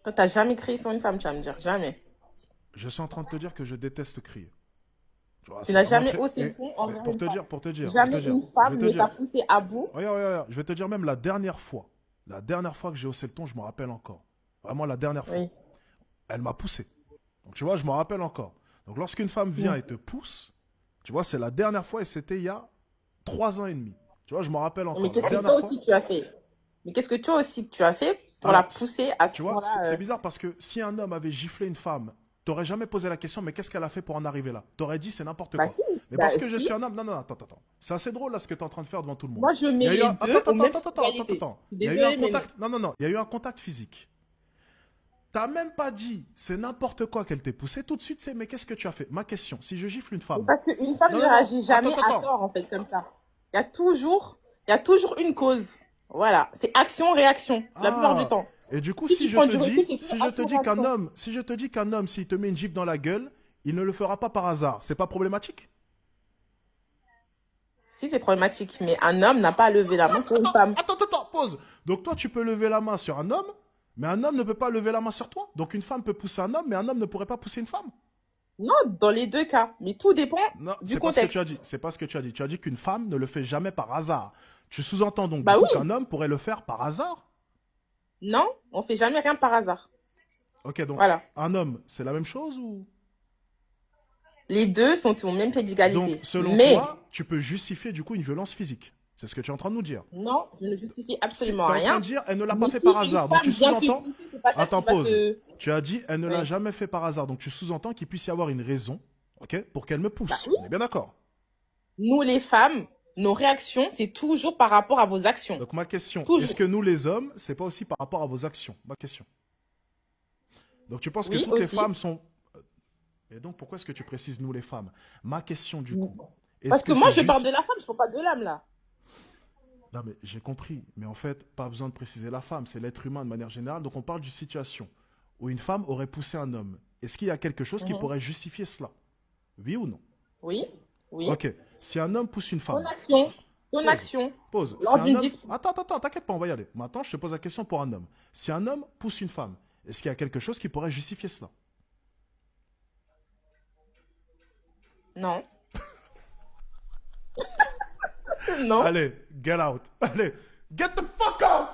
Toi, t'as jamais crié sur une femme, tu vas me dire. Jamais. Je suis en train de te dire que je déteste crier. Tu vois, Tu c'est n'as vraiment jamais très. haussé le ton Mais envers pour une te femme. dire, pour te dire, pour te Jamais dire, une je vais femme te ne t'a dire. poussé à bout. Regarde, regarde, regarde, je vais te dire même la dernière fois que j'ai haussé le ton, je me rappelle encore. Vraiment la dernière fois. Oui. Elle m'a poussé. Donc tu vois, je me rappelle encore. Donc lorsqu'une femme vient Mm. et te pousse, tu vois, c'est la dernière fois et c'était il y a 3 ans et demi. Tu vois, je me rappelle Mais encore. La qu'est-ce que dernière toi fois. aussi tu as fait? Mais qu'est-ce que toi aussi tu as fait pour la Alors, pousser à ce tu vois, point-là c'est bizarre parce que si un homme avait giflé une femme, t'aurais jamais posé la question, mais qu'est-ce qu'elle a fait pour en arriver là? T'aurais dit c'est n'importe Bah quoi. si, Mais bah parce que je si. suis un homme, non, non, attends, attends. C'est assez drôle là ce que tu es en train de faire devant tout le monde. Moi, je Il mets y a eu les un. Attends, deux attends, au même attends, pied attends, attends, attends, d'égalité. attends. Je suis Il y a eu un désolée, mais non. contact. Non, non, non. Il y a eu un contact physique. T'as même pas dit c'est n'importe quoi qu'elle t'ait poussé. Tout de suite, c'est mais qu'est-ce que tu as fait? Ma question, si je gifle une Mais femme. parce qu'une femme Non, ne non, non. réagit Attends, jamais attends, à attends. tort, en fait, comme ça. Il y a toujours une cause. Voilà. C'est action-réaction, la plupart du Ah. temps. Et du coup, Si tu prends du recul, c'est si toujours je te dis action-réaction. si je te dis qu'un homme, s'il te met une gifle dans la gueule, il ne le fera pas par hasard. C'est pas problématique? Si, c'est problématique. Mais un homme n'a pas à lever la main pour une femme. Attends, pause. Donc toi, tu peux lever la main sur un homme, mais un homme ne peut pas lever la main sur toi. Donc une femme peut pousser un homme, mais un homme ne pourrait pas pousser une femme. Non, dans les deux cas. Mais tout dépend Non, du c'est pas ce que tu as dit. contexte. C'est pas ce que tu as dit. Tu as dit qu'une femme ne le fait jamais par hasard. Tu sous-entends donc du Bah coup oui. qu'un homme pourrait le faire par hasard. Non, on fait jamais rien par hasard. Ok, donc Voilà. un homme, c'est la même chose ou? Les deux sont au même pied Donc d'égalité. selon Mais, toi, tu peux justifier du coup une violence physique. C'est ce que tu es en train de nous dire. non, je ne justifie Si, absolument tu es en train rien. de dire, elle ne l'a pas Mais fait si par une hasard. Donc tu femme vient te sous-entends. pousser, c'est pas ça Attends, qui va pause. te... Tu as dit, elle ne l'a Oui. jamais fait par hasard. Donc tu sous-entends qu'il puisse y avoir une raison, ok, pour qu'elle me Bah pousse. oui. On est bien d'accord. Nous, les femmes, nos réactions, c'est toujours par rapport à vos actions. Donc ma question, est-ce Toujours. que nous les hommes, c'est pas aussi par rapport à vos actions? Ma question. Donc tu penses que Oui, toutes les aussi. femmes sont. Et donc pourquoi est-ce que tu précises nous les femmes? Ma question du coup, est-ce Parce que que moi, c'est je parle juste. de la femme, je ne parle pas de l'âme, là. Non mais j'ai compris. Mais en fait, pas besoin de préciser la femme, c'est l'être humain de manière générale. Donc on parle d'une situation où une femme aurait poussé un homme. Est-ce qu'il y a quelque chose qui Mhm. pourrait justifier cela? Oui ou non? Oui, oui. Ok. Si un homme pousse une Ton femme. action, ton Pause. action, Pause. Si lors un d'une homme. dispute. Attends, t'inquiète pas, on va y aller. Maintenant, je te pose la question pour un homme. Si un homme pousse une femme, est-ce qu'il y a quelque chose qui pourrait justifier cela? Non, non. Allez, get out. Allez, get the fuck out!